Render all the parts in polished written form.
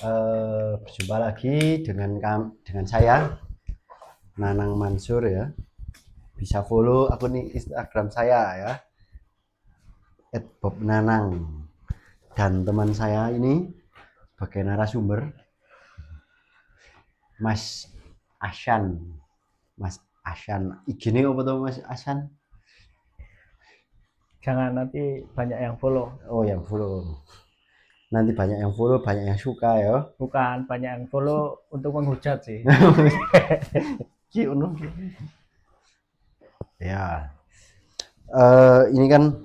Berjumpa lagi dengan saya Nanang Mansur ya. Bisa follow akun Instagram saya ya, @bobnanang. Dan teman saya ini sebagai narasumber Mas Ashan. Mas Ashan, IG-ne apa tuh Mas Ashan? Jangan nanti banyak yang follow. Oh, yang follow. Nanti banyak yang follow, banyak yang suka ya. Bukan banyak yang follow untuk menghujat sih. Ya, ini kan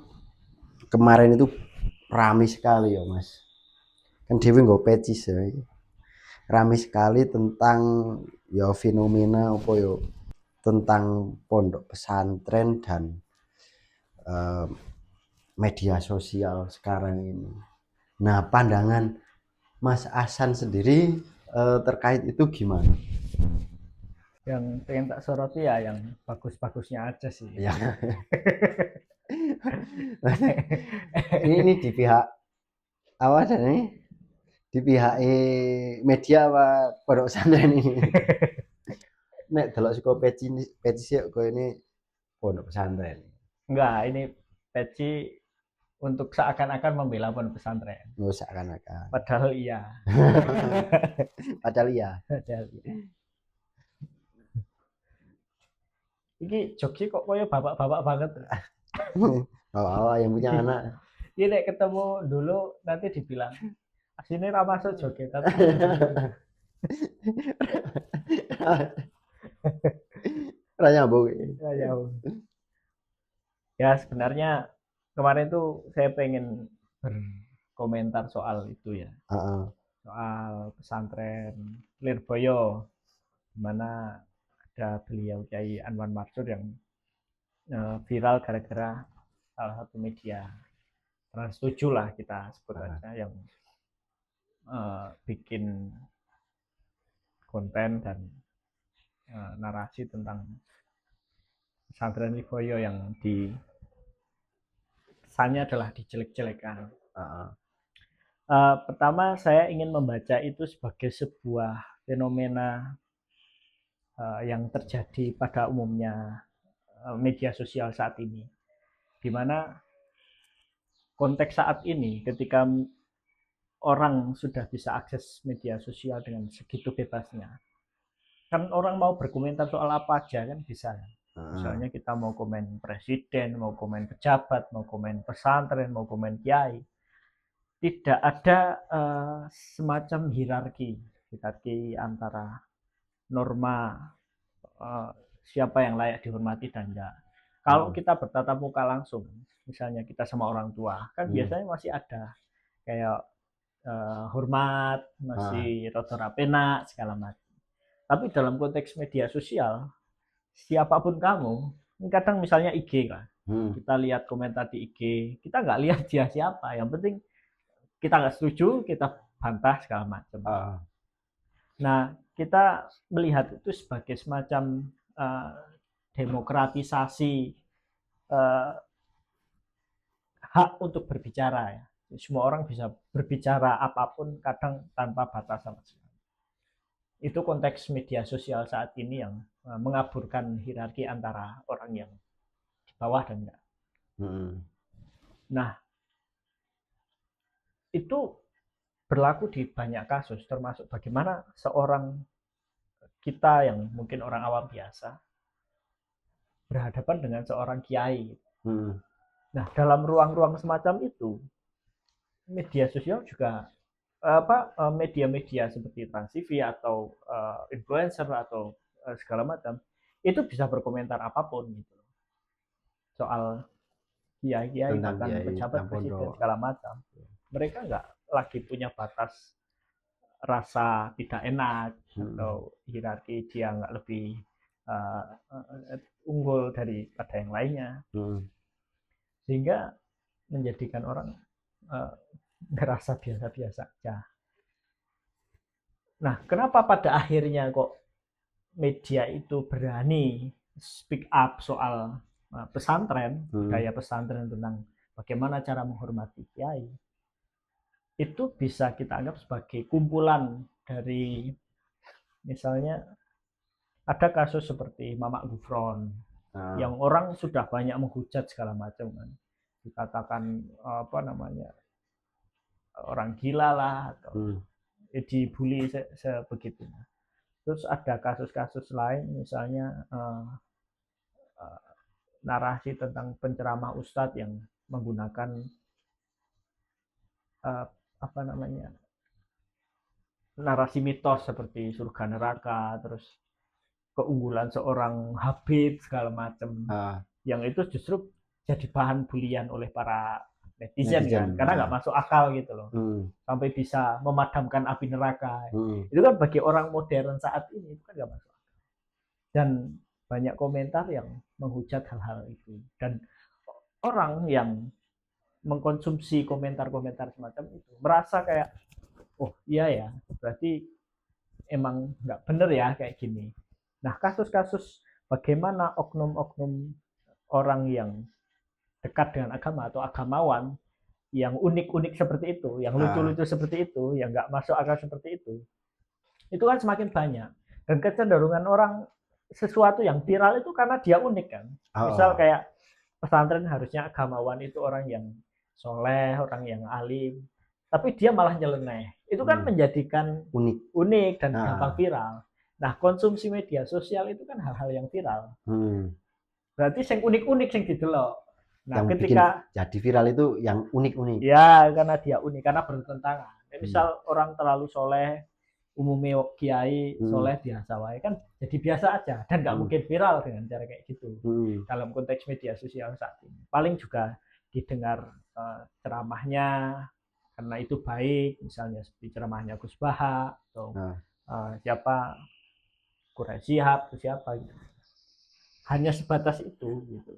kemarin itu ramai sekali ya Mas. Kan Dewi nggak pecis ya. Ramai sekali tentang ya fenomena apa ya, tentang pondok pesantren dan eh, media sosial sekarang ini. Nah, pandangan Mas Asan sendiri terkait itu gimana? Yang pengen tak soroti ya yang bagus-bagusnya aja sih. Ya, ini di pihak apa nih? Di pihak media apa pondok pesantren ini? Nek delok saka peci kok ini pondok pesantren. Enggak, ini peci untuk seakan-akan membela pondok pesantren. Oh, seakan-akan. Padahal iya. Padahal iya. Padahal iya. Ini Jogja kok koyo bapak-bapak banget. Oh, yang punya anak. Ini ketemu dulu nanti dibilang sini ra masuk Jogja tapi Raya bu. ya jauh. Ya sebenarnya kemarin tuh saya pengen berkomentar soal itu ya, soal pesantren Lirboyo, di mana ada beliau Kiai Anwar Mansur yang viral gara-gara salah satu media trans 7 lah kita sebut aja yang bikin konten dan narasi tentang pesantren Lirboyo yang di kesannya adalah dijelek-jelekan. Pertama saya ingin membaca itu sebagai sebuah fenomena yang terjadi pada umumnya media sosial saat ini, di mana konteks saat ini ketika orang sudah bisa akses media sosial dengan segitu bebasnya, kan orang mau berkomentar soal apa aja kan bisa. Misalnya kita mau komen presiden, mau komen pejabat, mau komen pesantren, mau komen kiai, tidak ada semacam hierarki antara norma siapa yang layak dihormati dan enggak. Kalau kita bertatap muka langsung, misalnya kita sama orang tua, kan biasanya masih ada kayak hormat, masih rotor rapena segala macam. Tapi dalam konteks media sosial, siapapun kamu, kadang misalnya IG lah, kita lihat komentar di IG, kita nggak lihat dia siapa, yang penting kita nggak setuju, kita bantah segala macam. Nah, kita melihat itu sebagai semacam demokratisasi hak untuk berbicara ya. Semua orang bisa berbicara apapun, kadang tanpa batas sama sekali. Itu konteks media sosial saat ini yang mengaburkan hierarki antara orang yang di bawah dan enggak. Nah, itu berlaku di banyak kasus, termasuk bagaimana seorang kita yang mungkin orang awam biasa berhadapan dengan seorang kiai. Nah, dalam ruang-ruang semacam itu, media sosial juga media-media seperti Trans TV atau influencer atau segala macam itu bisa berkomentar apapun gitu soal kiai bahkan pejabat presiden segala macam. Mereka nggak lagi punya batas rasa tidak enak atau hierarki dia nggak lebih unggul daripada yang lainnya, sehingga menjadikan orang ngerasa biasa-biasa aja. Nah, kenapa pada akhirnya kok media itu berani speak up soal pesantren, budaya pesantren tentang bagaimana cara menghormati kiai? itu bisa kita anggap sebagai kumpulan dari, misalnya ada kasus seperti Mamak Gufron yang orang sudah banyak menghujat segala macam kan, dikatakan apa namanya orang gila lah atau dibully sebegitunya. Terus ada kasus-kasus lain, misalnya narasi tentang penceramah ustadz yang menggunakan apa namanya narasi mitos seperti surga neraka, terus keunggulan seorang Habib segala macam, yang itu justru jadi bahan bulian oleh para netizen kan, karena nggak masuk akal gitu loh, sampai bisa memadamkan api neraka. Itu kan bagi orang modern saat ini itu kan nggak masuk akal. Dan banyak komentar yang menghujat hal-hal itu, dan orang yang mengkonsumsi komentar-komentar semacam itu merasa kayak, oh iya ya, berarti emang nggak bener ya kayak gini. Nah, kasus-kasus bagaimana oknum-oknum orang yang dekat dengan agama atau agamawan yang unik-unik seperti itu, yang lucu-lucu seperti itu, yang nggak masuk akal seperti itu kan semakin banyak. Dan kecenderungan orang sesuatu yang viral itu karena dia unik kan. Misal kayak pesantren harusnya agamawan itu orang yang soleh, orang yang alim, tapi dia malah nyeleneh. Itu kan menjadikan unik dan gampang viral. Nah, konsumsi media sosial itu kan hal-hal yang viral. Berarti yang unik-unik yang didelok. Nah, yang ketika jadi viral itu yang unik-unik. Ya, karena dia unik, karena bertentangan. Misal orang terlalu soleh, umumnya kiai soleh biasa wae kan jadi biasa aja, dan nggak mungkin viral dengan cara kayak gitu. Dalam konteks media sosial saat ini paling juga didengar ceramahnya karena itu baik, misalnya seperti ceramahnya Gus Baha atau siapa Quraish Shihab atau siapa gitu. Hanya sebatas itu gitu.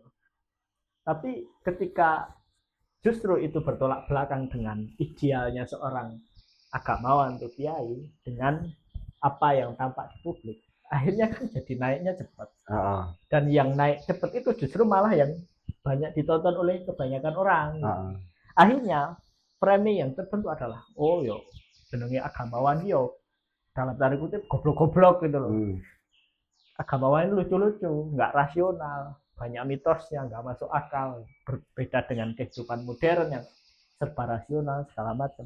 Tapi ketika justru itu bertolak belakang dengan idealnya seorang agamawan atau kiai dengan apa yang tampak di publik, akhirnya kan jadi naiknya cepat. Dan yang naik cepat itu justru malah yang banyak ditonton oleh kebanyakan orang. Akhirnya framing yang terbentuk adalah, oh yo jenenge agamawan yo dalam tanda kutip goblok-goblok gitu loh. Agamawan itu lucu-lucu, nggak rasional, banyak mitosnya, nggak masuk akal, berbeda dengan kehidupan modern yang serba rasional segala macam.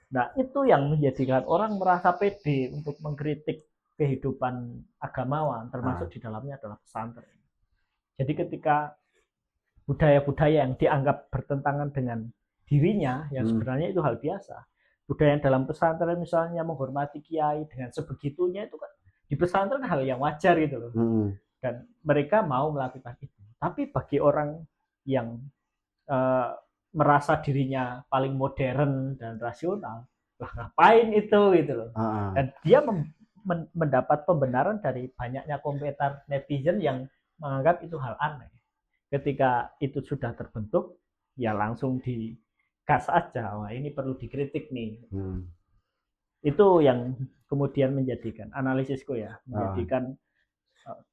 Nah, itu yang menjadikan orang merasa pede untuk mengkritik kehidupan agamawan, termasuk di dalamnya adalah pesantren. Jadi ketika budaya-budaya yang dianggap bertentangan dengan dirinya, yang sebenarnya itu hal biasa. Budaya yang dalam pesantren misalnya menghormati kiai dengan sebegitunya, itu kan di pesantren hal yang wajar gitu loh. Dan mereka mau melakukan itu. Tapi bagi orang yang merasa dirinya paling modern dan rasional, lah ngapain itu gitu loh. Dan dia mendapat pembenaran dari banyaknya komentar netizen yang menganggap itu hal aneh. Ketika itu sudah terbentuk, ya langsung digas aja, wah ini perlu dikritik nih. Itu yang kemudian menjadikan analisisku ya, menjadikan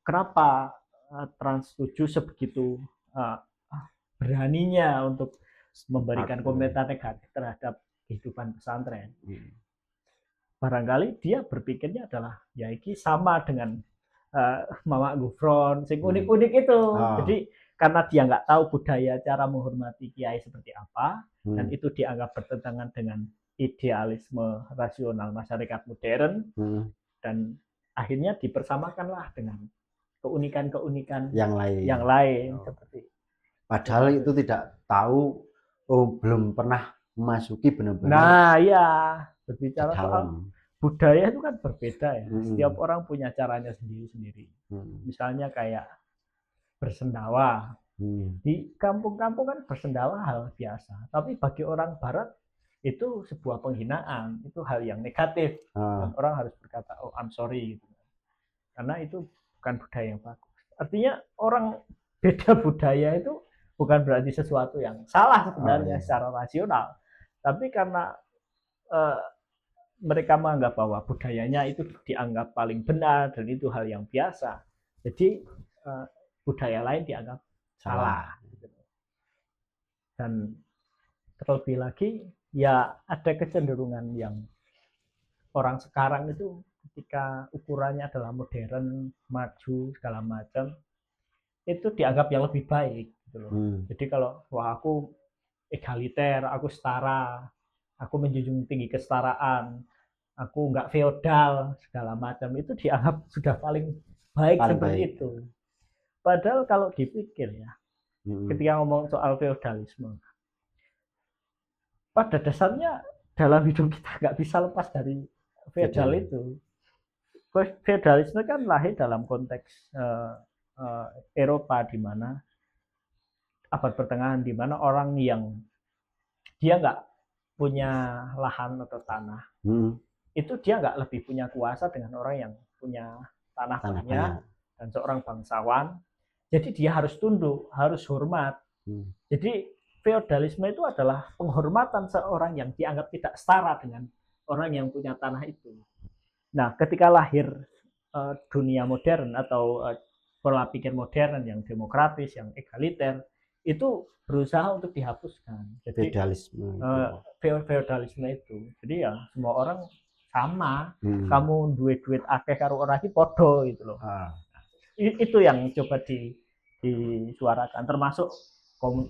kenapa Trans 7 sebegitu beraninya untuk memberikan komentar negatif terhadap kehidupan pesantren. Barangkali dia berpikirnya adalah ya ini sama dengan Mamak Gufron, sing unik-unik itu. Jadi karena dia nggak tahu budaya cara menghormati kiai seperti apa, dan itu dianggap bertentangan dengan idealisme rasional masyarakat modern, dan akhirnya dipersamakanlah dengan keunikan-keunikan yang lain. Seperti padahal itu tidak tahu, belum pernah memasuki benar-benar. Nah, iya, berbicara soal budaya itu kan berbeda ya. Setiap orang punya caranya sendiri-sendiri. Misalnya kayak bersendawa. Di kampung-kampung kan bersendawa hal biasa. Tapi bagi orang barat itu sebuah penghinaan, itu hal yang negatif. Dan orang harus berkata, oh I'm sorry gitu. Karena itu bukan budaya yang bagus. Artinya orang beda budaya itu bukan berarti sesuatu yang salah sebenarnya secara rasional. Tapi karena mereka menganggap bahwa budayanya itu dianggap paling benar dan itu hal yang biasa, jadi budaya lain dianggap salah. Dan terlebih lagi ya ada kecenderungan yang orang sekarang itu ketika ukurannya adalah modern, maju segala macam, itu dianggap yang lebih baik gitu loh. Jadi kalau wah aku egaliter, aku setara, aku menjunjung tinggi kesetaraan, aku nggak feodal segala macam, itu dianggap sudah paling baik seperti itu. Padahal kalau dipikir ya, ketika ngomong soal feodalisme, pada dasarnya dalam hidup kita nggak bisa lepas dari feodal itu. Feodalisme kan lahir dalam konteks Eropa, di mana abad pertengahan, di mana orang yang dia nggak punya lahan atau tanah, itu dia nggak lebih punya kuasa dengan orang yang punya tanah banyak dan seorang bangsawan. Jadi dia harus tunduk, harus hormat. Jadi feodalisme itu adalah penghormatan seorang yang dianggap tidak setara dengan orang yang punya tanah itu. Nah, ketika lahir dunia modern atau pola pikir modern yang demokratis, yang egaliter, itu berusaha untuk dihapuskan. Jadi feodalisme itu. Jadi ya semua orang sama. Kamu duit akeh karo orang iki podo gitu loh. Itu yang coba disuarakan, termasuk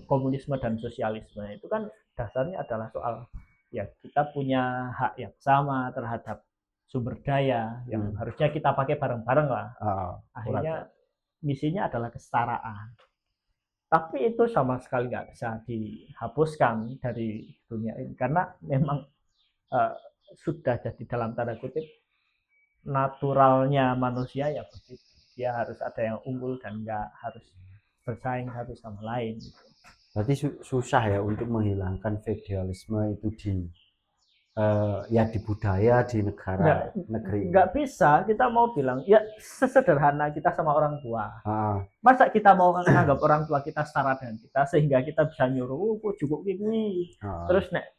komunisme dan sosialisme. Itu kan dasarnya adalah soal ya kita punya hak yang sama terhadap sumber daya yang harusnya kita pakai bareng-bareng lah. Akhirnya misinya adalah kesetaraan. Tapi itu sama sekali nggak bisa dihapuskan dari dunia ini karena memang sudah jadi dalam tanda kutip naturalnya manusia ya begitu. Dia harus ada yang unggul dan nggak harus bersaing satu sama lain. Berarti susah ya untuk menghilangkan feodalisme itu di budaya, di negeri. Nggak bisa, kita mau bilang ya sesederhana kita sama orang tua. Masa kita mau menganggap orang tua kita setara dengan kita sehingga kita bisa nyuruh kok cukup gini. Terus nek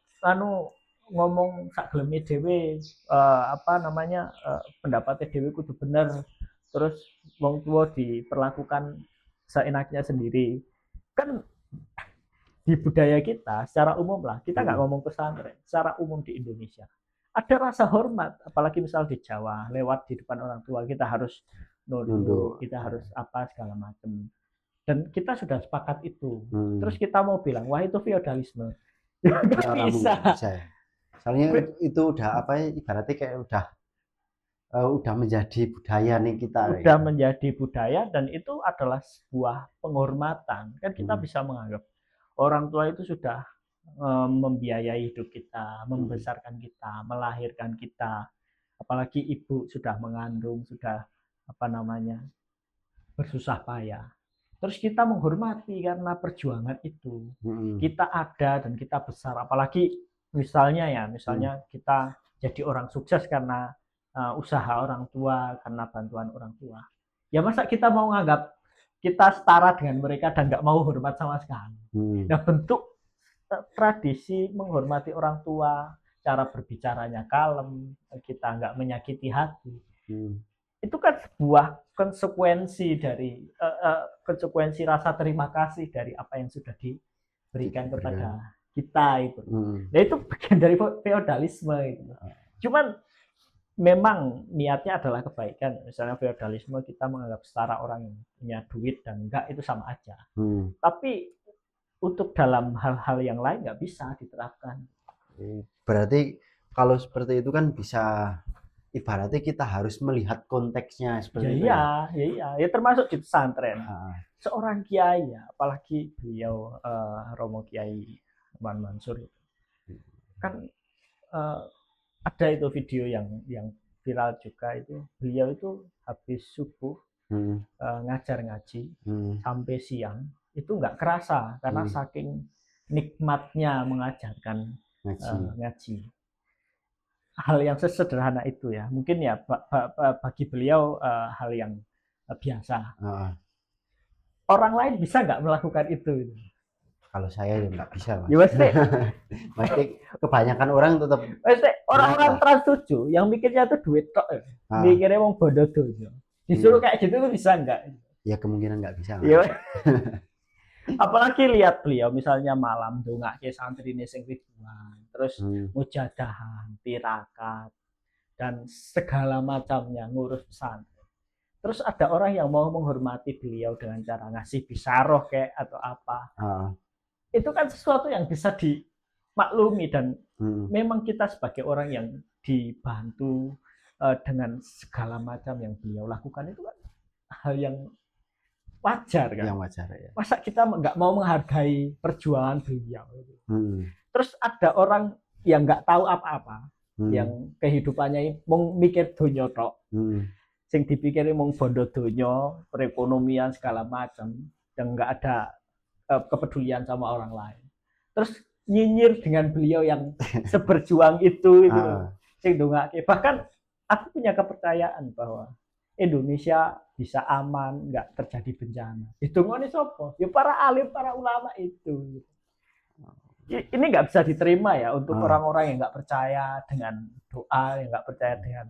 ngomong sak geleme dhewe pendapatnya dhewe kudu bener. Terus wong tua diperlakukan seenaknya sendiri. Kan di budaya kita secara umum lah, kita nggak ngomong pesantren, secara umum di Indonesia ada rasa hormat, apalagi misal di Jawa, lewat di depan orang tua kita harus nunduk, kita harus apa segala macam, dan kita sudah sepakat itu. Terus kita mau bilang wah itu feodalisme, nggak bisa. Soalnya itu udah ibaratnya kayak udah menjadi budaya nih kita. Udah menjadi budaya dan itu adalah sebuah penghormatan. Kan kita bisa menganggap orang tua itu sudah membiayai hidup kita, membesarkan kita, melahirkan kita. Apalagi ibu sudah mengandung, sudah bersusah payah. Terus kita menghormati karena perjuangan itu. Kita ada dan kita besar. Apalagi misalnya kita jadi orang sukses karena usaha orang tua, karena bantuan orang tua. Ya masa kita mau nganggap kita setara dengan mereka dan nggak mau hormat sama sekali. Nah, bentuk tradisi menghormati orang tua, cara berbicaranya kalem, kita nggak menyakiti hati. Itu kan sebuah konsekuensi dari konsekuensi rasa terima kasih dari apa yang sudah diberikan kepada kita itu. Nah, itu bagian dari feodalisme itu. Cuman memang niatnya adalah kebaikan. Misalnya feodalisme kita menganggap setara orang yang punya duit dan enggak, itu sama aja. Tapi untuk dalam hal-hal yang lain nggak bisa diterapkan. Berarti kalau seperti itu kan bisa ibaratnya kita harus melihat konteksnya seperti itu. Ya termasuk di pesantren. Seorang kiai ya, apalagi beliau Romo Kiai Mansur kan ada itu video yang viral juga, itu beliau itu habis subuh ngajar ngaji sampai siang itu nggak kerasa karena saking nikmatnya mengajarkan ngaji. Hal yang sesederhana itu ya mungkin ya bagi beliau hal yang biasa. Orang lain bisa nggak melakukan itu? Kalau saya ya nggak bisa, Mas. Ya pasti kebanyakan orang tetap orang-orang trans 7 yang mikirnya tuh duit tok. Mikirnya mau bodoh tuh. Disuruh kayak gitu tuh bisa nggak? Ya kemungkinan nggak bisa. Ya. Apalagi lihat beliau misalnya malam dongake santrine sing ribuan, terus Hmm. mujadahan, tirakat, dan segala macamnya ngurus pesantren. Terus ada orang yang mau menghormati beliau dengan cara ngasih bisaroh kayak atau apa. Ah. Itu kan sesuatu yang bisa dimaklumi dan Hmm. memang kita sebagai orang yang dibantu dengan segala macam yang beliau lakukan itu kan hal yang wajar kan. Yang wajar ya. Masa kita nggak mau menghargai perjuangan beliau? Hmm. Terus ada orang yang nggak tahu apa-apa, Hmm. yang kehidupannya mau mikir donya tok, Hmm. sing dipikiri mau bondo donya, perekonomian segala macam, yang nggak ada kepedulian sama orang lain. Terus nyinyir dengan beliau yang seberjuang itu Ah. sing dongake. Bahkan aku punya kepercayaan bahwa Indonesia bisa aman, nggak terjadi bencana. Hitungane sapa? Ya para alim, para ulama itu. Ini nggak bisa diterima ya untuk orang-orang yang nggak percaya dengan doa, yang nggak percaya dengan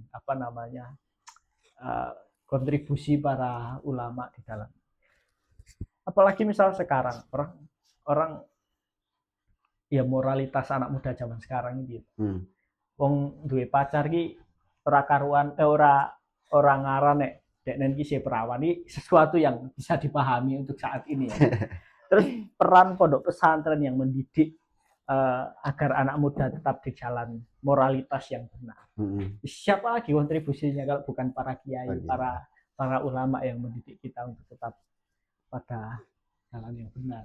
apa namanya kontribusi para ulama di dalam. Apalagi misal sekarang orang ya moralitas anak muda zaman sekarang ini. Wong duwe pacar ki ora karuan ora ngaran nek deknen ki sih perawan. Ini sesuatu yang bisa dipahami untuk saat ini ya. Terus peran pondok pesantren yang mendidik agar anak muda tetap di jalan moralitas yang benar. Siapa lagi kontribusinya kalau bukan para kiai, para ulama yang mendidik kita untuk tetap pada jalan yang benar.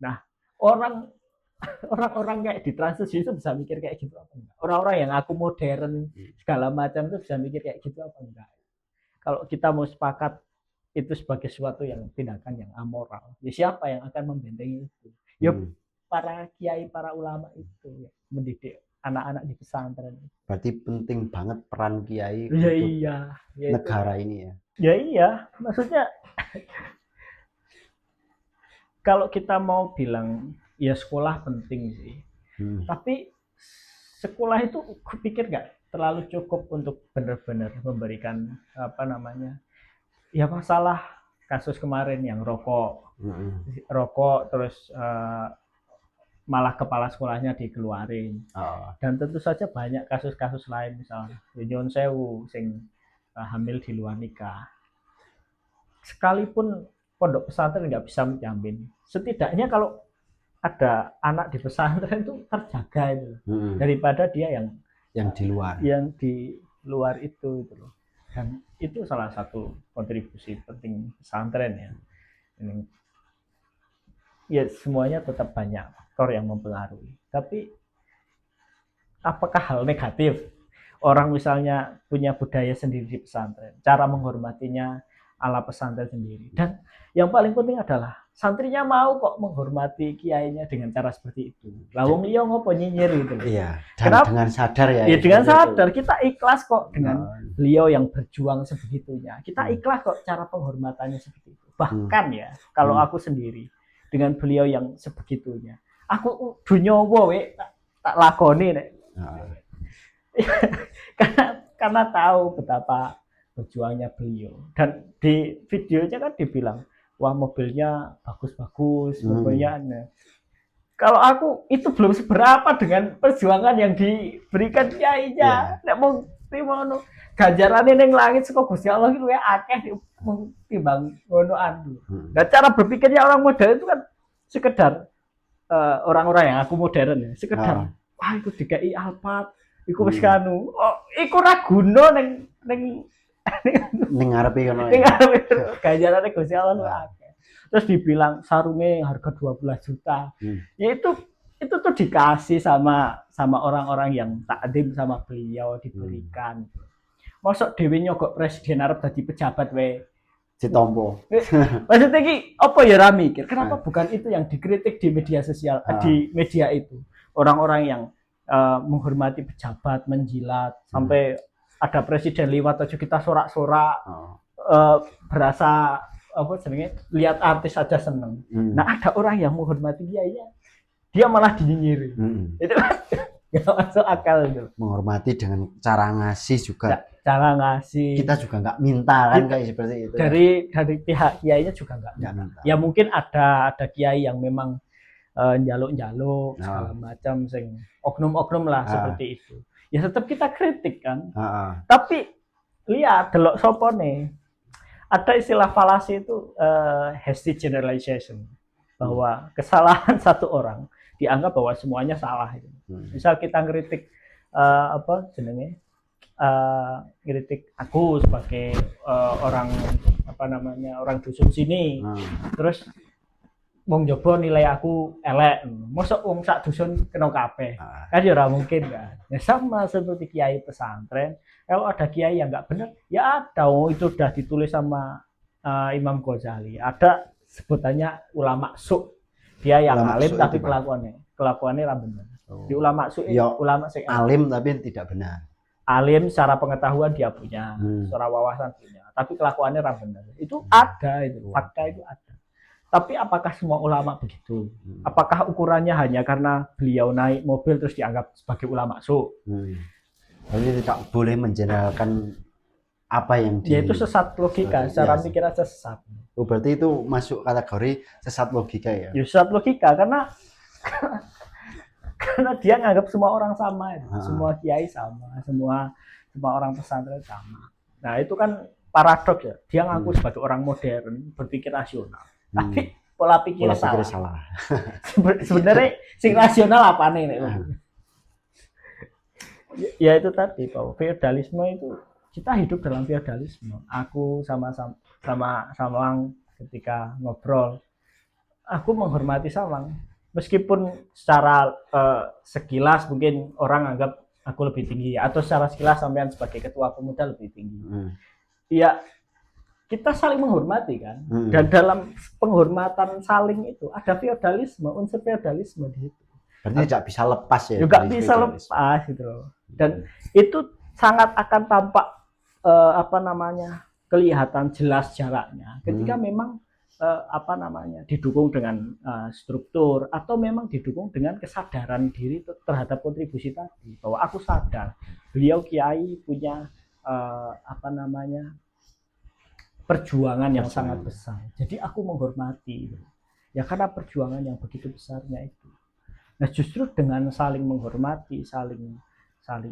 Nah, orang-orang kayak di transisi itu bisa mikir kayak gitu apa enggak? Orang-orang yang aku modern segala macam itu bisa mikir kayak gitu apa enggak? Kalau kita mau sepakat itu sebagai sesuatu yang tindakan yang amoral, ya siapa yang akan membentengi itu? Ya para kiai, para ulama itu ya, mendidik anak-anak di pesantren. Berarti penting banget peran kiai ya, untuk iya, ya negara itu. ini ya. Ya iya, maksudnya kalau kita mau bilang ya sekolah penting sih, tapi sekolah itu aku pikir nggak terlalu cukup untuk benar-benar memberikan apa namanya ya masalah kasus kemarin yang rokok terus malah kepala sekolahnya dikeluarin. Dan tentu saja banyak kasus-kasus lain misalnya Nyon Sewu sing hamil di luar nikah. Sekalipun pondok pesantren nggak bisa menjamin, setidaknya kalau ada anak di pesantren itu terjaga itu daripada dia yang di luar itu loh. Dan itu salah satu kontribusi penting pesantren ya. Ini ya semuanya tetap banyak faktor yang mempengaruhi. Tapi apakah hal negatif? Orang misalnya punya budaya sendiri di pesantren, cara menghormatinya ala pesantren sendiri. Dan yang paling penting adalah santrinya mau kok menghormati kiainya dengan cara seperti itu. Lawang liya ngopo nyinyir gitu. Iya, dan dengan sadar ya. Iya, dengan sadar kita ikhlas kok dengan beliau yang berjuang sebegitunya. Kita ikhlas kok cara penghormatannya seperti itu. Bahkan ya, kalau aku sendiri dengan beliau yang sebegitunya, aku dunyowo tak lakoni nek. karena tahu betapa berjuangnya beliau. Dan di videonya kan dibilang, wah mobilnya bagus-bagus, mobilnya aneh. Kalau aku itu belum seberapa dengan perjuangan yang diberikan kiainya. Nek mau ngono ganjarane ning langit saka Gusti Allah itu ya akeh timbang ngono anu. Nah, cara berpikirnya orang modern itu kan sekedar orang-orang yang aku modern ya, sekedar wah itu dikai Alphard, iku wis kanu. Oh, iku ra guna ning ngarepe kono. Ning ngarepe ganjarane Gusti Allah akeh. Terus dibilang sarungnya harga 12 juta. Ya itu tuh dikasih sama orang-orang yang takdim sama beliau diberikan. Masuk dhewe nyogok presiden arep dadi pejabat wae ditompo. Maksudnya ki apa ya ra mikir? Kenapa bukan itu yang dikritik di media sosial, di media itu. Orang-orang yang menghormati pejabat, menjilat sampai ada presiden lewat aja kita sorak-sorak. Berasa apa jenenge lihat artis aja seneng. Nah, ada orang yang menghormati kiainya, dia malah dinyinyiri. Itu nggak masuk akal itu. Menghormati dengan cara ngasih juga. Cara ngasih. Kita juga nggak minta kan kayak seperti itu. Dari pihak kiainya juga nggak minta. Ya mungkin ada kiai yang memang njaluk-njaluk segala macam sing oknum-oknum lah seperti itu. Ya tetap kita kritik kan. Tapi lihat delok sopo nih. Ada istilah falasi itu hasty generalization, bahwa kesalahan satu orang dianggap bahwa semuanya salah. Misal kita ngeritik apa jenenge, ngeritik aku sebagai orang apa namanya, orang dusun sini, terus wong jobo nilai aku elek, mosok wong sak dusun kena kabeh, kan ya ora mungkin kan. Ya sama seperti kiai pesantren, kalau ada kiai yang nggak benar, ya ada, itu udah ditulis sama Imam Ghazali, ada sebutannya ulama su, dia yang alim tapi kelakuannya ra benar. Di ulama su itu ulama sing alim tapi tidak benar. Alim secara pengetahuan dia punya, secara wawasan punya, tapi kelakuannya ra benar. Itu ada, itu fakta, itu ada. Tapi apakah semua ulama begitu? Apakah ukurannya hanya karena beliau naik mobil terus dianggap sebagai ulama su? Jadi tidak boleh menjelaskan apa yang itu sesat logika, secara pikir aja sesat. Berarti itu masuk kategori sesat logika ya? Ya sesat logika karena dia nganggap semua orang sama, semua kiai sama, semua orang pesantren sama. Nah itu kan paradoks ya. Dia ngaku sebagai orang modern, berpikir rasional. Tapi pola pikirnya salah. Sebenarnya sing rasional apa nih? Ya itu tadi, bahwa feodalisme itu, kita hidup dalam feodalisme. Aku sama Sawang ketika ngobrol, aku menghormati Sawang. Meskipun secara sekilas mungkin orang anggap aku lebih tinggi, atau secara sekilas sampean sebagai ketua pemuda lebih tinggi. Ya kita saling menghormati kan, dan dalam penghormatan saling itu ada feodalisme, unsur feodalisme di situ. Berarti tidak bisa lepas ya? Juga bisa lepas gitu loh. Dan itu sangat akan tampak apa namanya, kelihatan jelas jaraknya ketika memang apa namanya, didukung dengan struktur, atau memang didukung dengan kesadaran diri terhadap kontribusi tadi, bahwa aku sadar beliau kiai punya apa namanya, perjuangan yang sangat besar, jadi aku menghormati ya karena perjuangan yang begitu besarnya itu. Nah justru dengan saling menghormati, saling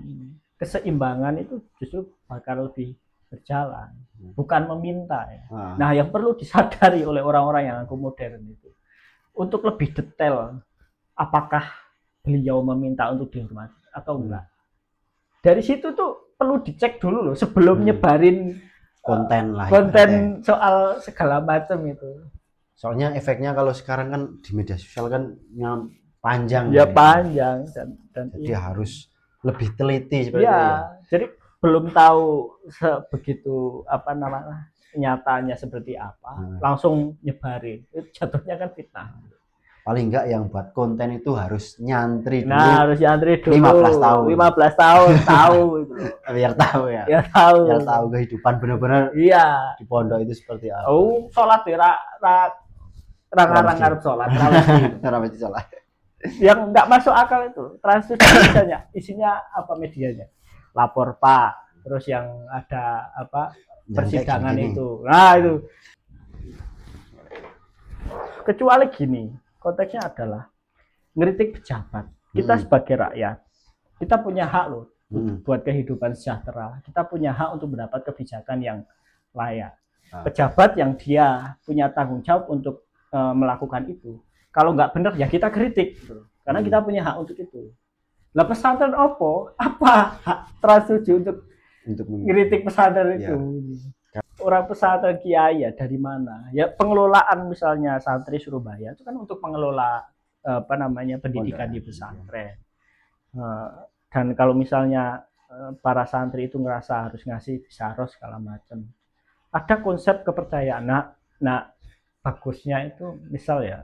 ini, keseimbangan itu justru bakal lebih berjalan, bukan meminta ya. Nah yang perlu disadari oleh orang-orang yang aku modern itu, untuk lebih detail, apakah beliau meminta untuk dihormati atau enggak. Dari situ tuh perlu dicek dulu loh sebelum nyebarin konten soal segala macam itu. Soalnya efeknya kalau sekarang kan di media sosial kan panjang ya, panjang dan jadi harus lebih teliti seperti itu ya. Jadi belum tahu sebegitu apa namanya nyatanya seperti apa, langsung nyebarin, itu jatuhnya kan fitnah. Paling enggak yang buat konten itu harus nyantri dulu. Nah, harus nyantri dulu 15 tahun tahu itu. Biar tahu ya. Biar tahu kehidupan benar-benar iya di pondok itu seperti apa. Sholat ya ngarang ngarep sholat. Sholat. Yang enggak masuk akal itu misalnya isinya apa medianya, lapor Pak, terus yang ada apa persidangan itu. Nah itu kecuali gini, konteksnya adalah ngeritik pejabat. Kita sebagai rakyat, kita punya hak loh buat kehidupan sejahtera. Kita punya hak untuk mendapat kebijakan yang layak. Pejabat yang dia punya tanggung jawab untuk melakukan itu, kalau nggak benar ya kita kritik, karena kita punya hak untuk itu. Lah pesantren apa hak tersetuju untuk ngeritik pesantren itu? Orang pesantren kiai ya dari mana? Ya pengelolaan misalnya santri Surabaya itu kan untuk mengelola apa namanya pendidikan di pesantren. Dan kalau misalnya para santri itu ngerasa harus ngasih bisaros segala macam, ada konsep kepercayaan. Nah bagusnya itu misal ya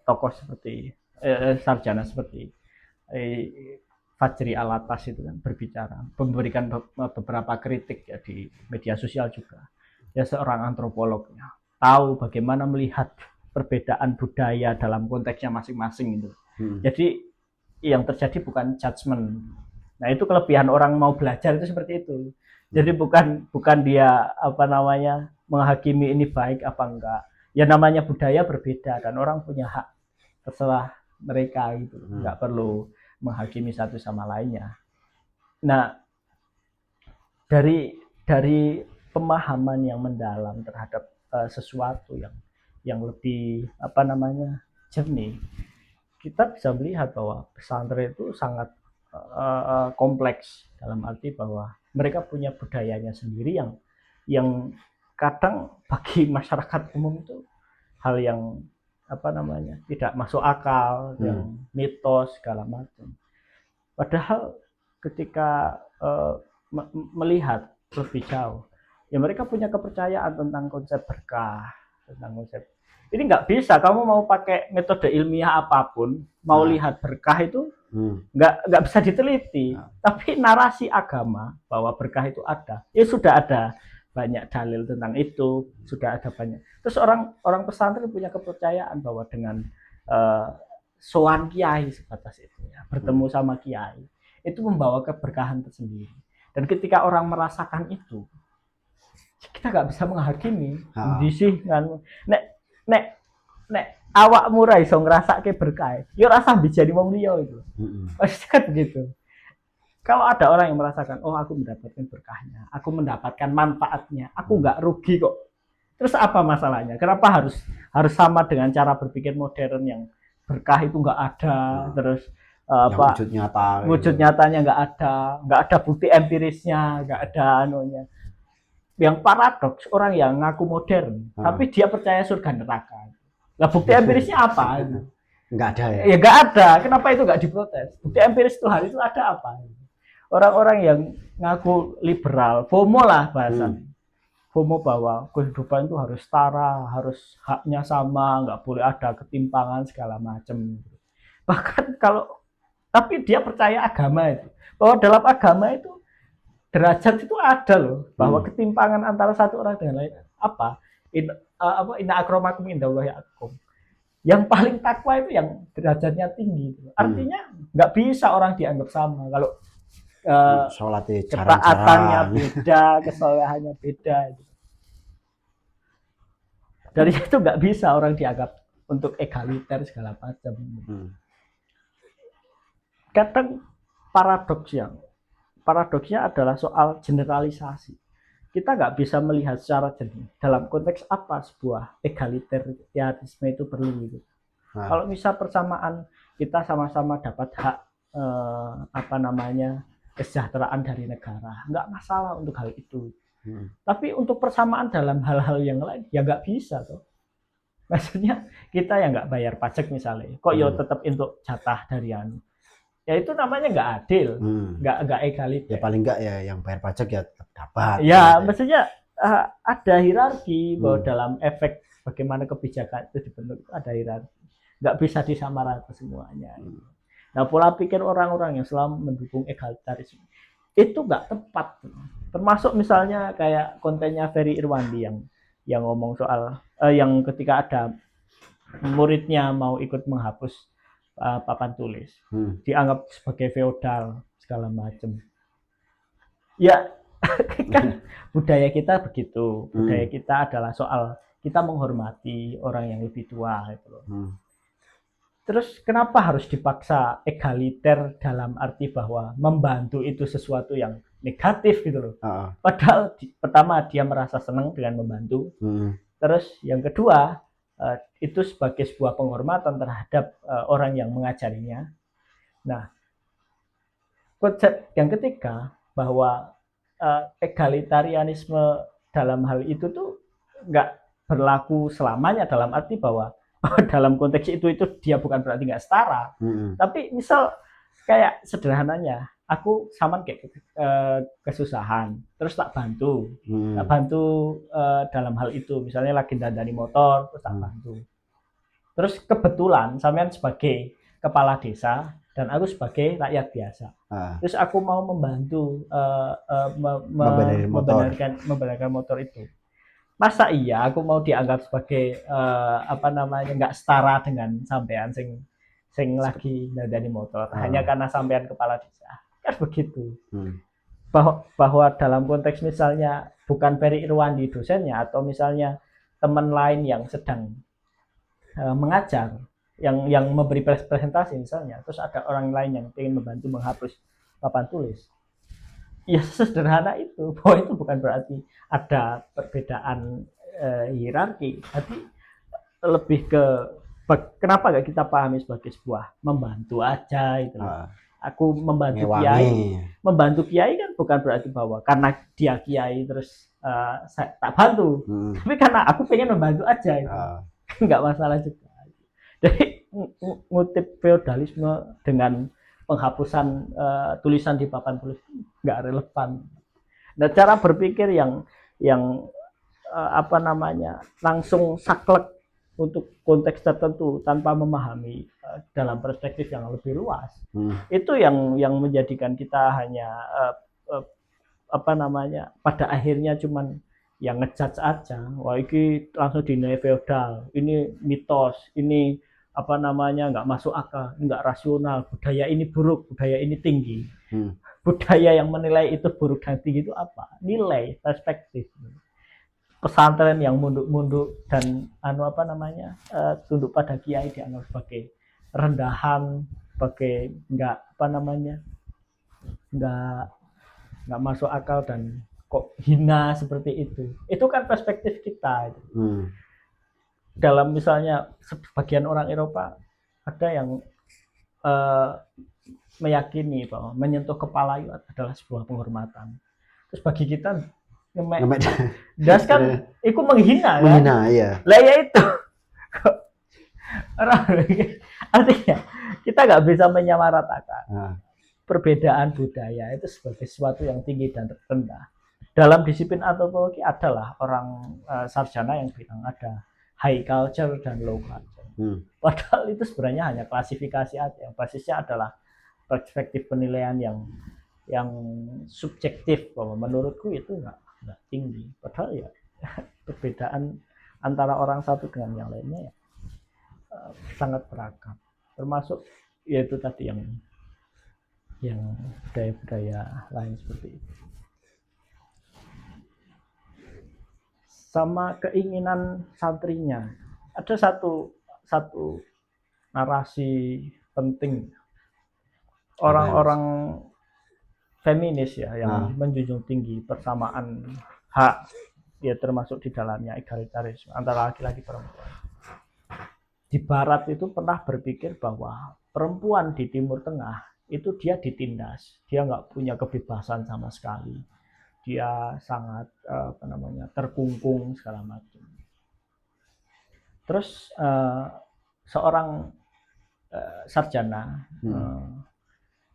tokoh seperti sarjana seperti Fajri Alatas itu kan berbicara, memberikan beberapa kritik ya di media sosial juga. Ya seorang antropolognya tahu bagaimana melihat perbedaan budaya dalam konteksnya masing-masing itu. Jadi yang terjadi bukan judgement. Nah, itu kelebihan orang mau belajar itu seperti itu. Jadi bukan dia apa namanya menghakimi ini baik apa enggak. Ya namanya budaya berbeda dan orang punya hak terserah mereka gitu. Enggak perlu menghakimi satu sama lainnya. Nah, dari pemahaman yang mendalam terhadap sesuatu yang lebih apa namanya jernih, kita bisa melihat bahwa pesantren itu sangat kompleks dalam arti bahwa mereka punya budayanya sendiri yang kadang bagi masyarakat umum itu hal yang apa namanya tidak masuk akal, yang mitos segala macam. Padahal ketika melihat lebih jauh, ya mereka punya kepercayaan tentang konsep berkah, tentang konsep ini nggak bisa kamu mau pakai metode ilmiah apapun mau lihat berkah itu nggak bisa diteliti. Tapi narasi agama bahwa berkah itu ada, ya sudah ada banyak dalil tentang itu, sudah ada banyak. Terus orang pesantren punya kepercayaan bahwa dengan sowan kiai sebatas itu ya, bertemu sama kiai itu membawa keberkahan tersendiri. Dan ketika orang merasakan itu, kita nggak bisa menghakimi. Di sih kan nek awakmu ra iso ngrasake berkah, ya rasa bisa di wong liya itu. Pasti kan begitu. Kalau ada orang yang merasakan, oh aku mendapatkan berkahnya, aku mendapatkan manfaatnya, aku nggak rugi kok. Terus apa masalahnya? Kenapa harus sama dengan cara berpikir modern yang berkah itu nggak ada, terus apa wujud nyatanya nggak ada bukti empirisnya, nggak ada anunya. Yang paradoks orang yang ngaku modern, tapi dia percaya surga neraka. Lah bukti empirisnya apa? Nggak ada ya? Ya nggak ada. Kenapa itu nggak diprotes? Bukti empiris Tuhan itu ada apa? Orang-orang yang ngaku liberal, FOMO lah bahasanya. FOMO bahwa kehidupan itu harus setara, harus haknya sama, nggak boleh ada ketimpangan segala macam. Bahkan tapi dia percaya agama itu, bahwa dalam agama itu derajat itu ada loh, bahwa ketimpangan antara satu orang dengan lain apa? Inna akramakum indallahi atqakum. Yang paling takwa itu yang derajatnya tinggi. Artinya nggak bisa orang dianggap sama kalau ketaatannya beda, kesolehannya beda. Dari itu nggak bisa orang dianggap untuk egaliter segala macam. Kadang paradoksnya adalah soal generalisasi. Kita nggak bisa melihat secara jernih dalam konteks apa sebuah egaliterisme itu perlu gitu. Kalau misal persamaan kita sama-sama dapat hak apa namanya kesejahteraan dari negara, nggak masalah untuk hal itu. Tapi untuk persamaan dalam hal-hal yang lain ya nggak bisa tuh. Maksudnya kita yang nggak bayar pajak misalnya, kok ya tetap untuk jatah dari ya itu namanya nggak adil, nggak egaliter. Ya paling nggak ya yang bayar pajak ya tetap dapat. Ya maksudnya ada hierarki bahwa dalam efek bagaimana kebijakan itu dibentuk itu ada hierarki, nggak bisa disamaratakan semuanya. Nah pola pikir orang-orang yang selalu mendukung egalitarisme itu nggak tepat. Termasuk misalnya kayak kontennya Ferry Irwandi yang ngomong soal yang ketika ada muridnya mau ikut menghapus papan tulis, dianggap sebagai feodal segala macam. Ya kan budaya kita begitu. Budaya kita adalah soal kita menghormati orang yang lebih tua gitu loh. Terus kenapa harus dipaksa egaliter dalam arti bahwa membantu itu sesuatu yang negatif gitu loh. Padahal pertama dia merasa senang dengan membantu. Terus yang kedua itu sebagai sebuah penghormatan terhadap orang yang mengajarinya. Nah, konsep yang ketiga bahwa egalitarianisme dalam hal itu tuh nggak berlaku selamanya dalam arti bahwa dalam konteks itu dia bukan berarti nggak setara. Tapi misal kayak sederhananya, aku sama kayak kesusahan, terus tak bantu, dalam hal itu, misalnya lagi dandani motor, terus tak bantu. Terus kebetulan sampean sebagai kepala desa dan aku sebagai rakyat biasa, terus aku mau membantu membenarkan motor itu. Masa iya aku mau dianggap sebagai apa namanya nggak setara dengan sampean sing sing lagi ndandani motor hanya karena sampean kepala desa. Kan begitu. Bahwa dalam konteks misalnya bukan Ferry Irwandi dosennya atau misalnya teman lain yang sedang mengajar yang memberi presentasi misalnya, terus ada orang lain yang ingin membantu menghapus papan tulis, ya sederhana itu, bahwa itu bukan berarti ada perbedaan hierarki, tapi lebih ke kenapa nggak kita pahami sebagai sebuah membantu aja itu. Aku membantu kiai kan bukan berarti bahwa karena dia kiai terus saya tak bantu, tapi karena aku pengen membantu aja itu. Nggak masalah juga. Jadi ngutip feodalisme dengan penghapusan tulisan di papan tulis nggak relevan. Nah, cara berpikir yang langsung saklek untuk konteks tertentu tanpa memahami dalam perspektif yang lebih luas, itu yang menjadikan kita hanya pada akhirnya cuman yang ngejudge aja. Wah, ini langsung dinilai feodal, ini mitos, ini nggak masuk akal, nggak rasional, budaya ini buruk, budaya ini tinggi. Budaya yang menilai itu buruk dan tinggi itu apa? Nilai, perspektif. Pesantren yang munduk-munduk dan tunduk pada kiai dianggap sebagai rendahan, sebagai nggak masuk akal dan kok hina seperti itu. Itu kan perspektif kita. Dalam misalnya sebagian orang Eropa ada yang meyakini bahwa menyentuh kepala itu adalah sebuah penghormatan. Terus bagi kita das kan itu menghina kan? Menghina, iya. Lah ya itu. Artinya kita nggak bisa menyamaratakan perbedaan budaya itu sebagai sesuatu yang tinggi dan rendah. Dalam disiplin antropologi adalah orang sarjana yang bilang ada high culture dan low culture. Padahal itu sebenarnya hanya klasifikasi aja. Yang basisnya adalah perspektif penilaian yang subjektif, bahwa menurutku itu nggak tinggi. Padahal ya perbedaan antara orang satu dengan yang lainnya ya sangat beragam. Termasuk yaitu tadi yang budaya-budaya lain seperti itu. Sama keinginan santrinya. Ada satu narasi penting orang-orang feminis ya yang menjunjung tinggi persamaan hak, ya termasuk di dalamnya egalitarisme antara laki-laki perempuan. Di Barat itu pernah berpikir bahwa perempuan di Timur Tengah itu dia ditindas, dia nggak punya kebebasan sama sekali. Dia sangat terkungkung segala macam. Terus seorang sarjana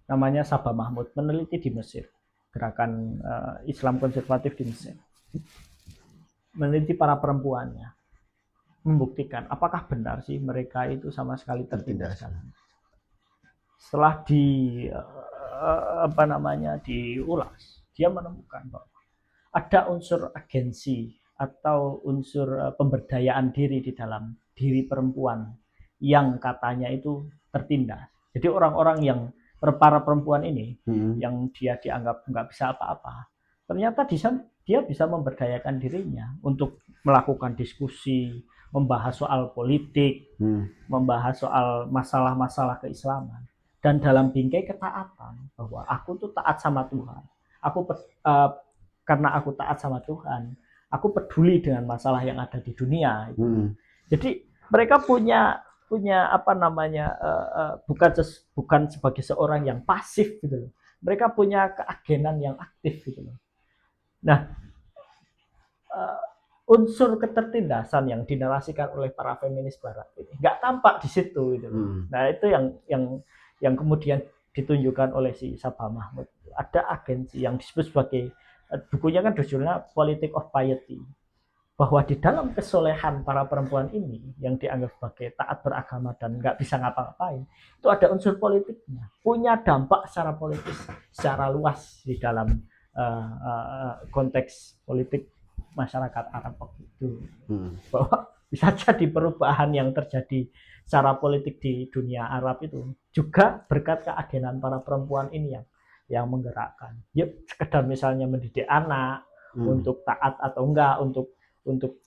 namanya Sabah Mahmud meneliti di Mesir, gerakan Islam konservatif di Mesir, meneliti para perempuannya, membuktikan apakah benar sih mereka itu sama sekali tertindas. Setelah diulas, dia menemukan bahwa ada unsur agensi atau unsur pemberdayaan diri di dalam diri perempuan yang katanya itu tertindas. Jadi orang-orang yang para perempuan ini yang dia dianggap nggak bisa apa-apa, ternyata dia bisa memberdayakan dirinya untuk melakukan diskusi, membahas soal politik, membahas soal masalah-masalah keislaman, dan dalam bingkai ketaatan, bahwa aku tuh taat sama Tuhan. Karena aku taat sama Tuhan, aku peduli dengan masalah yang ada di dunia. Jadi mereka punya bukan sebagai seorang yang pasif gitu loh. Mereka punya keagenan yang aktif gitu loh. Nah, unsur ketertindasan yang dinarasikan oleh para feminis Barat ini nggak tampak di situ gitu loh. Nah, itu yang kemudian ditunjukkan oleh si Sabah Mahmud. Ada agensi yang disebut sebagai, bukunya kan judulnya Politics of Piety, bahwa di dalam kesolehan para perempuan ini yang dianggap sebagai taat beragama dan nggak bisa ngapa-ngapain, itu ada unsur politiknya, punya dampak secara politis secara luas di dalam konteks politik masyarakat Arab waktu itu. Bahwa Bisa jadi perubahan yang terjadi secara politik di dunia Arab itu juga berkat keagenan para perempuan ini yang menggerakkan. Ya sekedar misalnya mendidik anak untuk taat atau enggak, untuk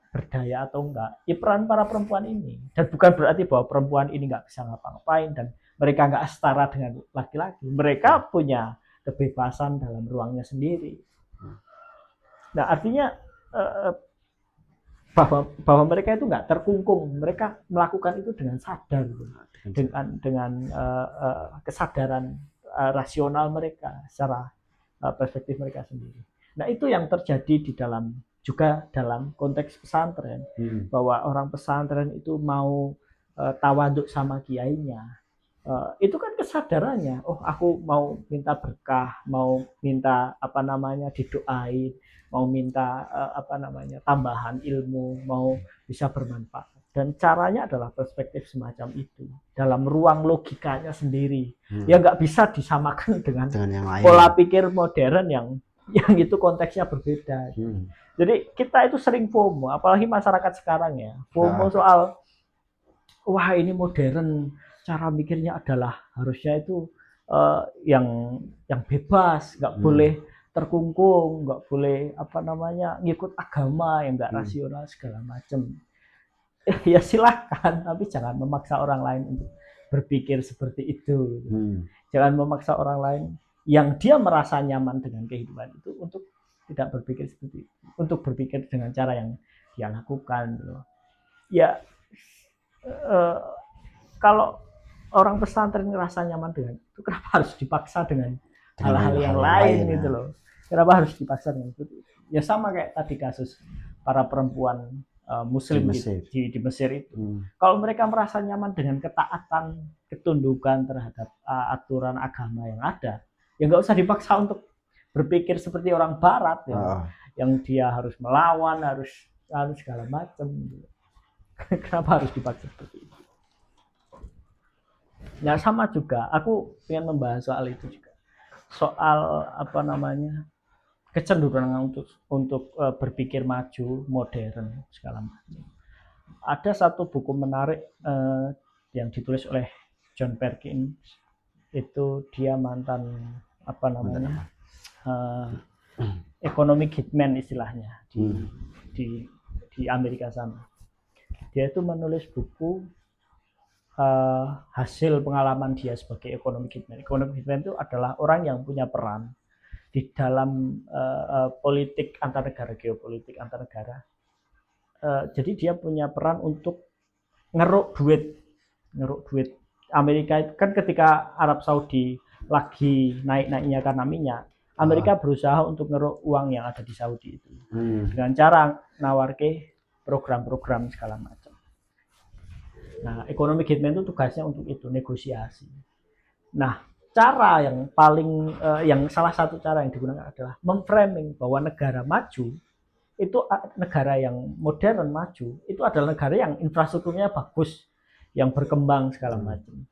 berdaya atau enggak. Ya peran para perempuan ini. Dan bukan berarti bahwa perempuan ini enggak bisa ngapa-ngapain dan mereka enggak setara dengan laki-laki. Mereka punya kebebasan dalam ruangnya sendiri. Nah, artinya bahwa mereka itu nggak terkungkung, mereka melakukan itu dengan sadar, dengan kesadaran rasional mereka secara perspektif mereka sendiri. Nah itu yang terjadi di juga dalam konteks pesantren, bahwa orang pesantren itu mau tawaduk sama kiainya. Itu kan kesadarannya, oh aku mau minta berkah, mau minta didoain, mau minta tambahan ilmu, mau bisa bermanfaat. Dan caranya adalah perspektif semacam itu dalam ruang logikanya sendiri. Ya nggak bisa disamakan dengan yang lain. Pola pikir modern yang itu konteksnya berbeda. Jadi kita itu sering FOMO, apalagi masyarakat sekarang ya. FOMO soal wah ini modern, cara mikirnya adalah harusnya itu yang bebas, nggak boleh terkungkung, nggak boleh ngikut agama yang nggak rasional segala macam. Ya silahkan, tapi jangan memaksa orang lain untuk berpikir seperti itu. Jangan memaksa orang lain yang dia merasa nyaman dengan kehidupan itu untuk tidak berpikir seperti itu, untuk berpikir dengan cara yang dia lakukan. Ya kalau orang pesantren ngerasa nyaman dengan itu, kenapa harus dipaksa dengan hal-hal yang lain gitu loh? Kenapa harus dipaksa dengan itu? Ya sama kayak tadi kasus para perempuan Muslim di Mesir itu. Kalau mereka merasa nyaman dengan ketaatan, ketundukan terhadap aturan agama yang ada, ya nggak usah dipaksa untuk berpikir seperti orang Barat yang dia harus melawan, harus segala macam. Kenapa harus dipaksa seperti itu? Nah sama juga, aku ingin membahas soal itu juga, soal kecenderungan untuk berpikir maju, modern segala macam. Ada satu buku menarik yang ditulis oleh John Perkins, itu dia mantan economic hitman istilahnya di Amerika sana. Dia itu menulis buku hasil pengalaman dia sebagai economic hitman. Economic hitman itu adalah orang yang punya peran di dalam politik antar negara, geopolitik antar negara. Jadi dia punya peran untuk ngeruk duit Amerika itu kan ketika Arab Saudi lagi naik-naiknya karena minyak, Amerika berusaha untuk ngeruk uang yang ada di Saudi itu dengan cara nawar ke program-program segala macam. Nah, economic hitman itu tugasnya untuk itu, negosiasi. Nah, cara yang paling yang salah satu cara yang digunakan adalah memframing bahwa negara maju itu, negara yang modern maju itu adalah negara yang infrastrukturnya bagus, yang berkembang segala macam.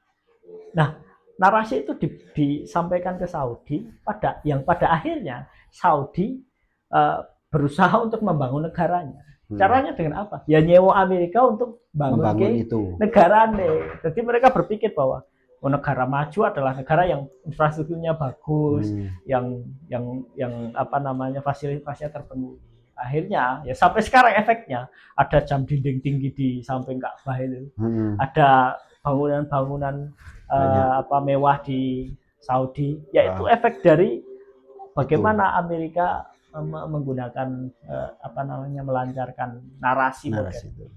Nah, narasi itu disampaikan ke Saudi pada akhirnya Saudi berusaha untuk membangun negaranya. Caranya dengan apa? Ya nyewa Amerika untuk membangun itu negara nih. Jadi mereka berpikir bahwa negara maju adalah negara yang infrastrukturnya bagus, yang fasilitasnya terpenuhi. Akhirnya ya sampai sekarang efeknya ada jam dinding tinggi di samping Ka'bah itu, ada bangunan-bangunan mewah di Saudi, yaitu efek dari bagaimana Amerika menggunakan melancarkan narasi modern.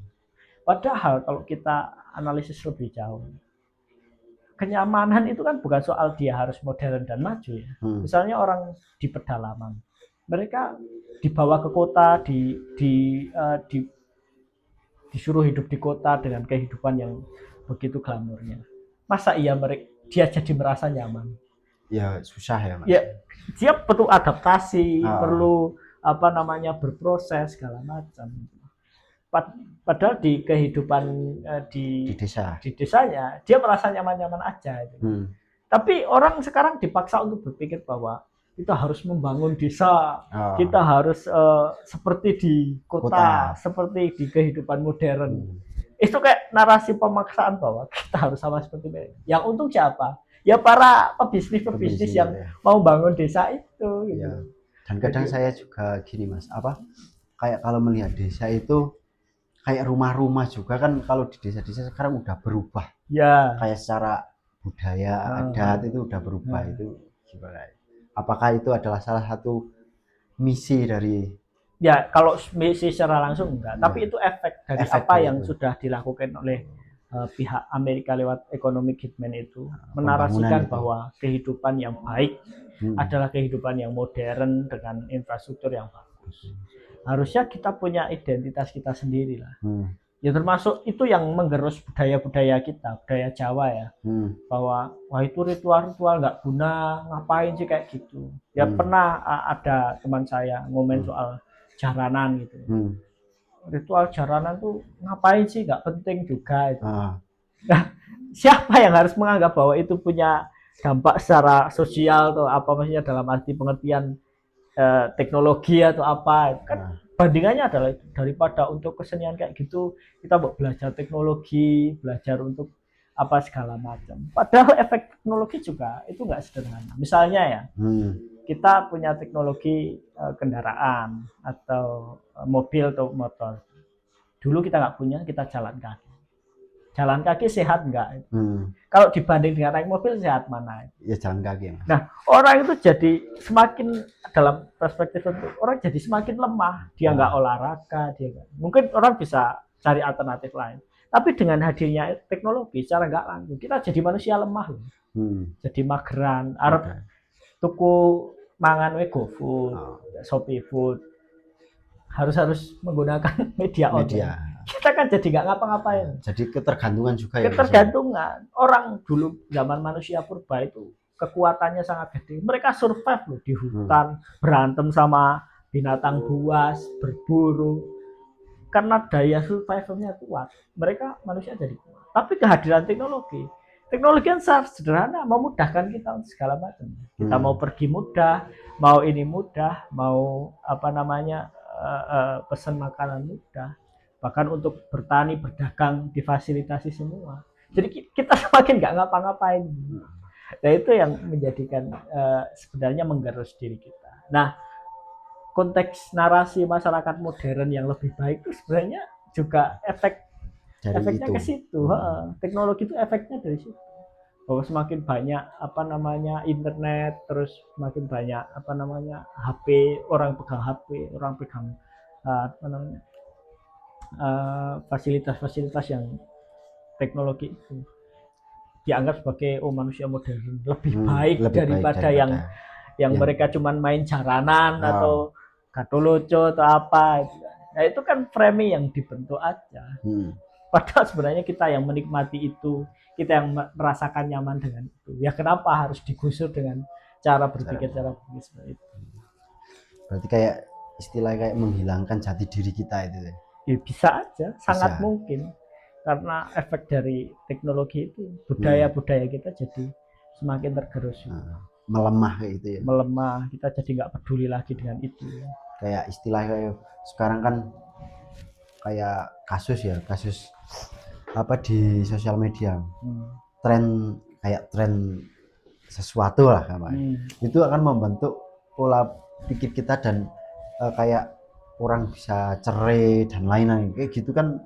Padahal kalau kita analisis lebih jauh, kenyamanan itu kan bukan soal dia harus modern dan maju ya. Misalnya orang di pedalaman, mereka dibawa ke kota, disuruh hidup di kota dengan kehidupan yang begitu glamornya. Masa iya dia jadi merasa nyaman? Ya susah ya Mas. Ya, dia perlu adaptasi, perlu berproses segala macam. Padahal di kehidupan di desanya dia merasa nyaman-nyaman aja. Tapi orang sekarang dipaksa untuk berpikir bahwa kita harus membangun desa, Oh. kita harus seperti di kota, Kota. seperti di kehidupan modern. Hmm. Itu kayak narasi pemaksaan bahwa kita harus sama seperti mereka. Yang untung siapa? Ya para pebisnis yang ya. mau bangun desa itu. Gitu. Ya. Dan kadang saya juga gini Mas, kayak kalau melihat desa itu kayak rumah-rumah juga kan, kalau di desa-desa sekarang udah berubah. Ya. Kayak secara budaya, adat itu udah berubah. Itu gimana? Apakah itu adalah salah satu misi dari? Ya, kalau misi secara langsung enggak, tapi itu efek dari apa yang itu sudah dilakukan oleh pihak Amerika lewat economic hitman itu, menarasikan itu. bahwa kehidupan yang baik adalah kehidupan yang modern dengan infrastruktur yang bagus. Harusnya kita punya identitas kita sendiri lah. Ya termasuk itu yang menggerus budaya-budaya kita, budaya Jawa ya. Bahwa wah itu ritual-ritual nggak guna, ngapain sih kayak gitu. Ya pernah ada teman saya ngomen soal jaranan gitu. Ritual jaranan tuh ngapain sih, nggak penting juga itu. Nah, siapa yang harus menganggap bahwa itu punya dampak secara sosial atau apa, maksudnya dalam arti pengertian teknologi atau apa kan? Bandingannya adalah itu. Daripada untuk kesenian kayak gitu kita mau belajar teknologi, belajar untuk apa segala macam. Padahal efek teknologi juga itu nggak sederhana. Misalnya ya, kita punya teknologi kendaraan atau mobil atau motor. Dulu kita nggak punya, kita jalan kaki. Jalan kaki sehat nggak? Kalau dibanding dengan naik mobil, sehat mana? Ya jalan kaki. Nah, orang itu jadi semakin, dalam perspektif itu, orang jadi semakin lemah. Dia nggak olahraga, mungkin orang bisa cari alternatif lain. Tapi dengan hadirnya teknologi, secara nggak langsung, kita jadi manusia lemah. Jadi mageran, arep tuku mangan we GoFood, Shopee Food, harus menggunakan media online. Kita kan jadi nggak ngapa-ngapain. Jadi ketergantungan juga ya. Ketergantungan. Orang dulu zaman manusia purba itu kekuatannya sangat gede. Mereka survive loh di hutan, berantem sama binatang buas, berburu. Karena daya survivalnya kuat, mereka manusia jadi kuat. Tapi kehadiran teknologi kan sederhana, memudahkan kita untuk segala macam. Kita mau pergi mudah, mau ini mudah, mau apa namanya pesan makanan mudah. Bahkan untuk bertani, berdagang difasilitasi semua. Jadi kita semakin nggak ngapa-ngapain. Nah itu yang menjadikan sebenarnya menggerus diri kita. Nah konteks narasi masyarakat modern yang lebih baik itu sebenarnya juga efeknya ke situ. Teknologi itu efeknya dari situ. Bahwa semakin banyak apa namanya internet, terus semakin banyak apa namanya HP, orang pegang HP, orang pegang apa namanya fasilitas-fasilitas yang teknologi itu dianggap sebagai manusia modern lebih baik daripada yang mereka cuman main jaranan atau gatoloco atau apa. Nah itu kan framing yang dibentuk aja. Padahal sebenarnya kita yang menikmati itu, kita yang merasakan nyaman dengan itu. Ya kenapa harus digusur dengan cara berpikir seperti itu? Berarti kayak istilah kayak menghilangkan jati diri kita itu. Ya bisa aja, sangat mungkin. Karena efek dari teknologi itu, budaya-budaya kita jadi semakin tergerus. Melemah kayak itu ya. Melemah, kita jadi nggak peduli lagi dengan itu. Kayak istilah kayak sekarang kan kayak kasus apa di sosial media. Tren sesuatu lah itu akan membentuk pola pikir kita dan kayak orang bisa cerai dan lain-lain kayak gitu kan.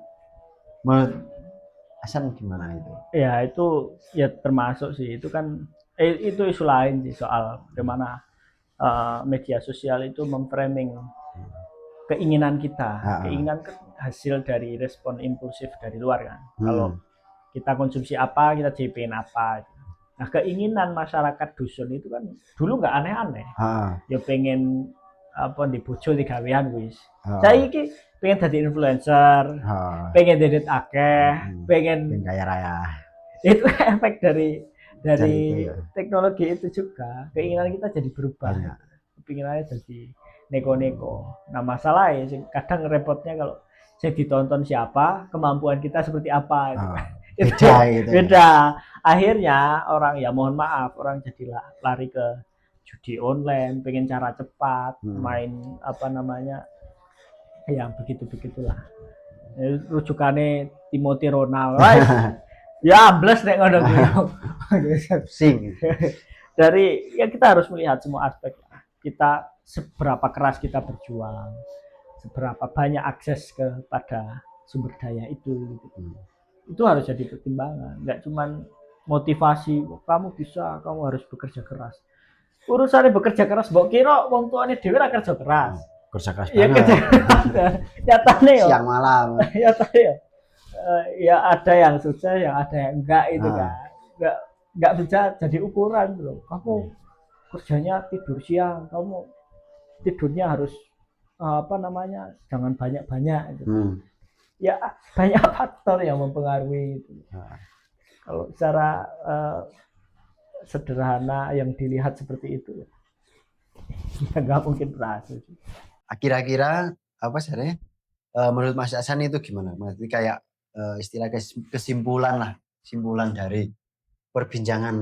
Menurut Hasan gimana itu? Ya itu ya termasuk sih, itu kan itu isu lain sih soal bagaimana media sosial itu memframing keinginan kita. Keinginan hasil dari respon impulsif dari luar kan. Kalau kita konsumsi apa, kita jadi pengen apa. Nah keinginan masyarakat dusun itu kan dulu nggak aneh-aneh. Ya pengen apa di bojo di gawean wis. Saya ini pengen jadi influencer, pengen edit akeh, pengen kaya raya. Itu efek dari teknologi itu juga. Keinginan kita jadi berubah. Keinginannya jadi neko-neko. Nah masalahnya kadang repotnya kalau saya ditonton siapa, kemampuan kita seperti apa. Beda. Akhirnya orang ya mohon maaf, orang jadi lari ke judi online, pengen cara cepat, main apa namanya, ya begitu-begitulah. Rujukannya Timothy Ronald. Ya ambles nek ngono kuwi. Sing. Dari ya kita harus melihat semua aspek. Kita seberapa keras kita berjuang, seberapa banyak akses kepada sumber daya itu. Itu harus jadi pertimbangan. Enggak cuman motivasi, kamu bisa, kamu harus bekerja keras. Urusannya bekerja keras, mbok kira wong tuane dhewe ra kerja keras. Kerja keras Ya kerja banget. keras. Nyatane yo. Siang malam. Nyatane yo. Ya ada yang sukses, yang ada yang enggak itu kan. Enggak bisa jadi ukuran loh. Kamu kerjanya tidur siang, kamu tidurnya harus apa namanya, jangan banyak-banyak gitu. Ya banyak faktor yang mempengaruhi itu. Kalau secara sederhana yang dilihat seperti itu, ya nggak mungkin berhasil. Kira-kira apa sih? Menurut Mas Hasan itu gimana? Maksudnya kayak istilah kesimpulan lah, kesimpulan dari perbincangan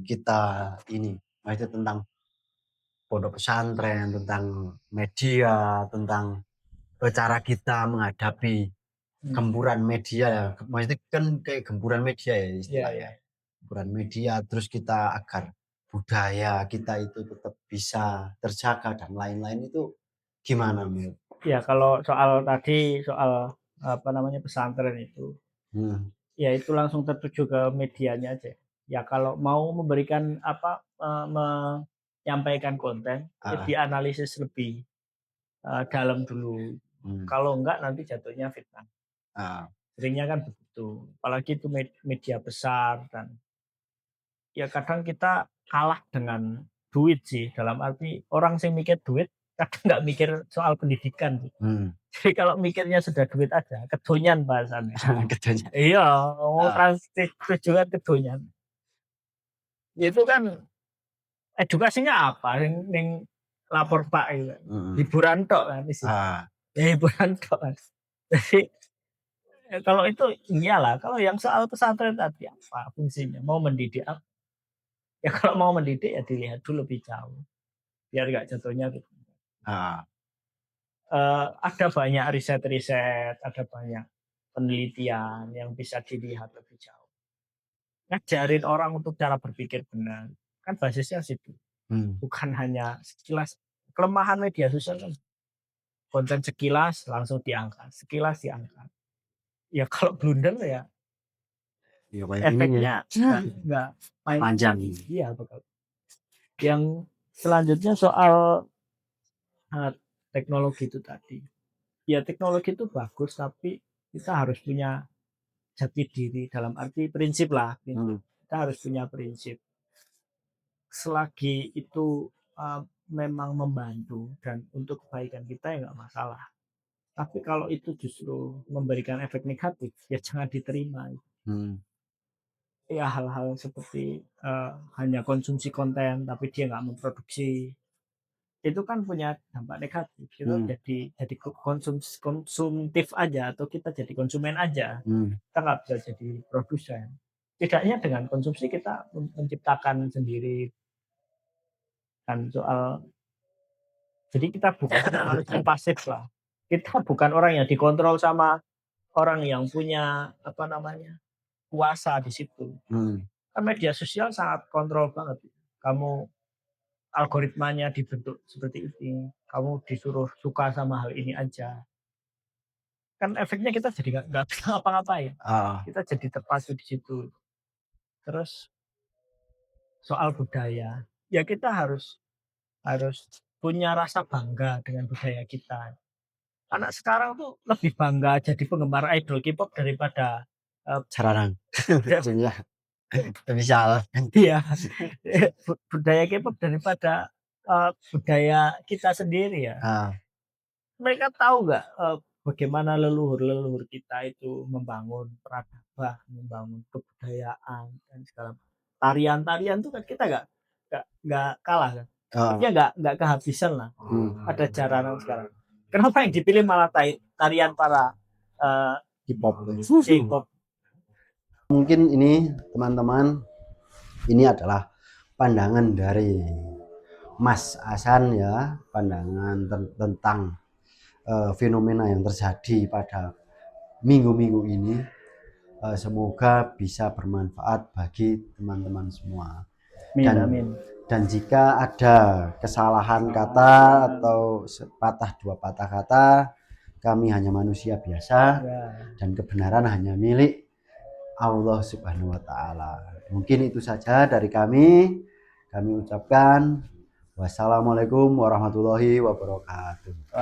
kita ini, maksudnya tentang pondok pesantren, tentang media, tentang cara kita menghadapi gempuran media. Maksudnya kan kayak gempuran media ya istilahnya. Gempuran media, terus kita agar budaya kita itu tetap bisa terjaga dan lain-lain itu gimana menurut? Ya kalau soal tadi soal apa namanya pesantren itu, ya itu langsung tertuju ke medianya aja. Ya kalau mau memberikan apa menyampaikan konten, ya dianalisis lebih dalam dulu. Kalau enggak nanti jatuhnya fitnah. Seringnya kan begitu. Apalagi itu media besar dan ya kadang kita kalah dengan duit sih, dalam arti orang yang mikir duit kadang nggak mikir soal pendidikan. Jadi kalau mikirnya sudah duit aja, kedonyan bahasannya. Kedonyan. Iya, mau tujuan kedonyan. Itu kan edukasinya apa? Ning lapor Pak itu. Hiburan tok kan isi. Ya hiburan tok kan. Jadi kalau itu iyalah, kalau yang soal pesantren tadi apa fungsinya? Mau mendidik apa? Ya kalau mau mendidik ya dilihat dulu lebih jauh. Biar nggak jatuhnya gitu. Ada banyak riset-riset, ada banyak penelitian yang bisa dilihat lebih jauh. Ngajarin orang untuk cara berpikir benar. Kan basisnya situ. Bukan hanya sekilas. Kelemahan media sosial kan konten sekilas langsung diangkat, sekilas diangkat. Ya kalau blunder ya efeknya nggak panjang. Iya betul. Yang selanjutnya soal teknologi itu tadi. Ya teknologi itu bagus tapi kita harus punya jati diri dalam arti prinsip lah. Kita harus punya prinsip. Selagi itu memang membantu dan untuk kebaikan kita ya nggak masalah. Tapi kalau itu justru memberikan efek negatif ya jangan diterima. Ya hal-hal seperti hanya konsumsi konten tapi dia nggak memproduksi itu kan punya dampak negatif. Kita jadi konsumtif aja atau kita jadi konsumen aja. Kita nggak bisa jadi produsen. Tidaknya dengan konsumsi kita menciptakan sendiri. Dan soal jadi kita bukan harus pasif lah. Kita bukan orang yang dikontrol sama orang yang punya apa namanya kuasa di situ. Kan media sosial sangat kontrol banget. Kamu algoritmanya dibentuk seperti ini, kamu disuruh suka sama hal ini aja. Kan efeknya kita jadi nggak bisa apa-ngapain. Kita jadi terpacu di situ. Terus soal budaya, ya kita harus punya rasa bangga dengan budaya kita. Anak sekarang tuh lebih bangga jadi penggemar idol K-pop daripada jarang. Misal. Iya. Budaya K-pop daripada budaya kita sendiri ya. Mereka tahu nggak bagaimana leluhur kita itu membangun peradaban, membangun kebudayaan dan segala tarian-tarian tuh kan kita nggak kalah kan. Ya nggak kehabisan lah. Ada jaranan sekarang. Kenapa yang dipilih malah tarian para K-pop? Mungkin ini teman-teman ini adalah pandangan dari Mas Hasan ya, pandangan tentang fenomena yang terjadi pada minggu-minggu ini. Semoga bisa bermanfaat bagi teman-teman semua. Amin, Dan amin. dan jika ada kesalahan kata atau sepatah dua patah kata, kami hanya manusia biasa Ya. dan kebenaran hanya milik Allah Subhanahu wa taala. Mungkin itu saja dari kami. Kami ucapkan wassalamualaikum warahmatullahi wabarakatuh.